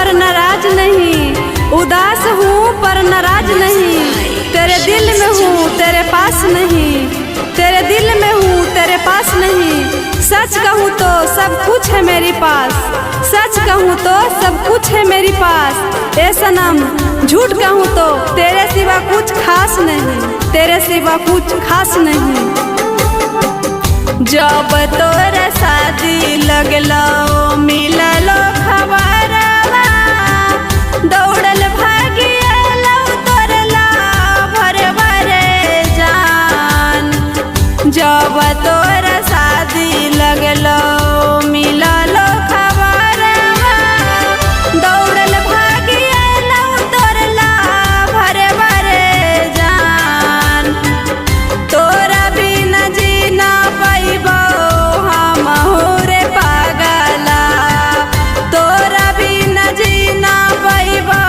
पर नाराज नहीं, उदास हूँ पर नाराज नहीं। तेरे दिल में हूँ तेरे पास नहीं, तेरे दिल में हूँ तेरे पास नहीं। सच कहूँ तो सब कुछ है मेरे पास, सच कहूँ तो सब कुछ है मेरे पास। ए सनम झूठ कहूँ तो तेरे सिवा कुछ खास नहीं, तेरे सिवा कुछ खास नहीं। जब तोरे शादी लगलो मिललो खबरवा, दौड़ल भागियलो तोरला भरे भरे जान। जब तोरे शादी लगलो मिललो खबरवा, दौड़ल भागियलो तोरला भरे भरे जान। तोरा बिना जीना पैबो हम रे पागला, तोरा बिना जीना पैबो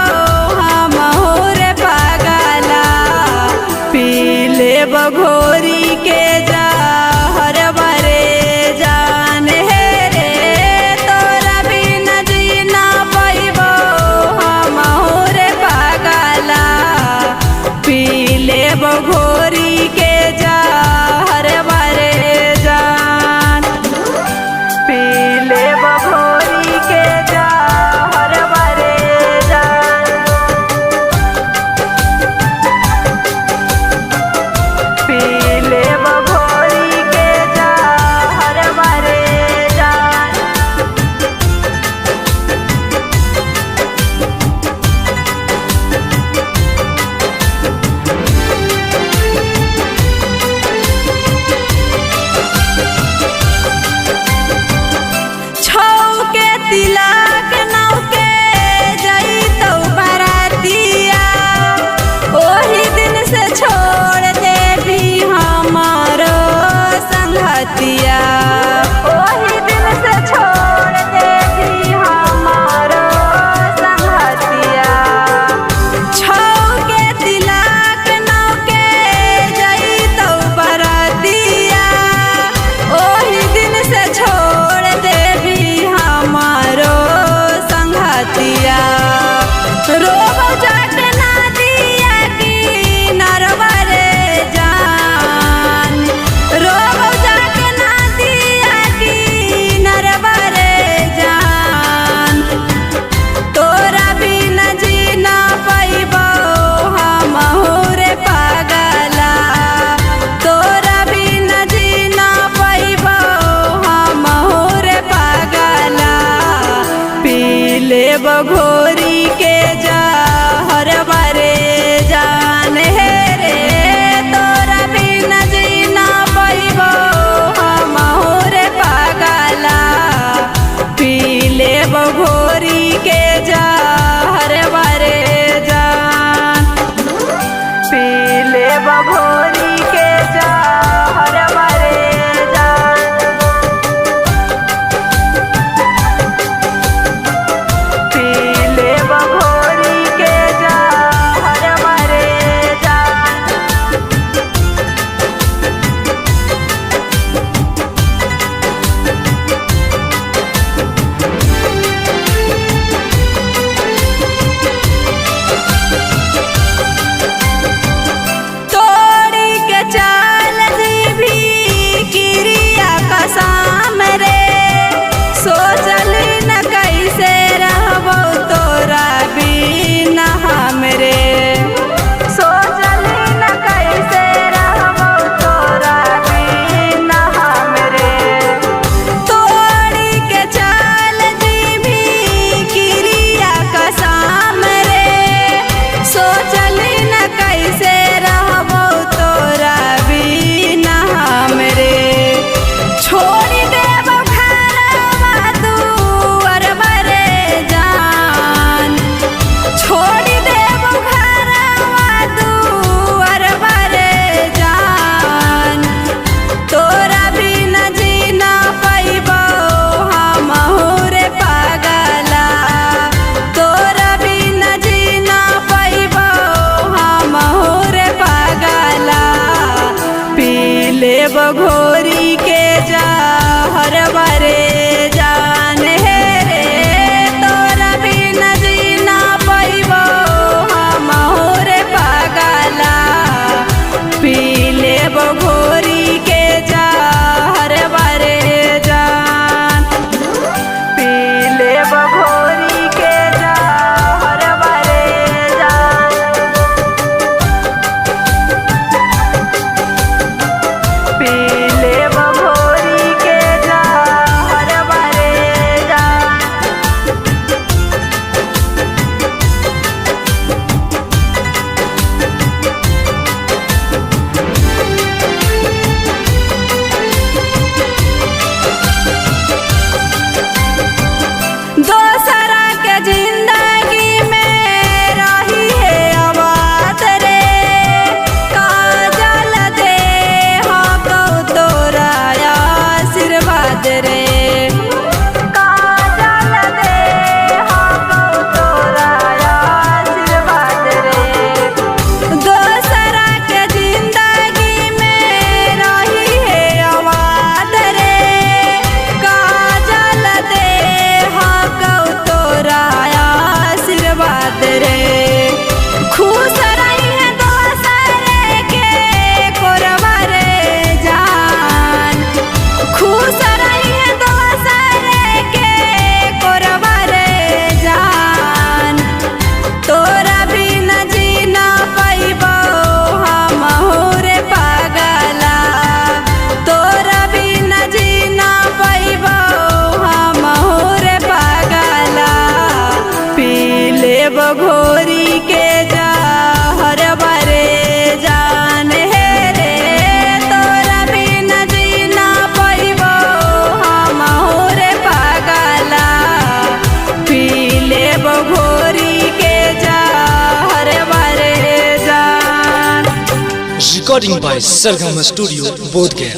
हम रे पागला। पी लेब घोरी के जहर भरे जान हे रे, तोरा बिना जीना पैबो हम रे पागला। पी लेब घोरी के जहर भरे जान, पी लेब घोरी के जहर भरे जान। पी लेब घोरी के जहर भरे जान। छौ के तिलक नौ के जइतौ बरातिया, ओही दिन से छोड़ देबी हमारो संगतिया, ओही दिन से छोड़ देबी हमारो संगतिया। छौ के तिलक नौ के जइतौ बरातिया, ओही दिन से छोड़ देबी हमारो संगतिया। रोबौ जाट नदिया किनारवा रे जान, रोबौ जाट नदिया किनारवा रे जान। तोरा बिना जीना पैबो हम रे पागला, तोरा बिना जीना पैबो हम रे पागला। पी लेब घोरी के जहर भरे जान हे रे, तोरा बिना जीना पैबो हम रे पागला। पी लेब घोरी के जहर भरे जान, पी लेब घोरी के जहर भरे जान। पी Recording by Sargama Studio, Bodh Gaya.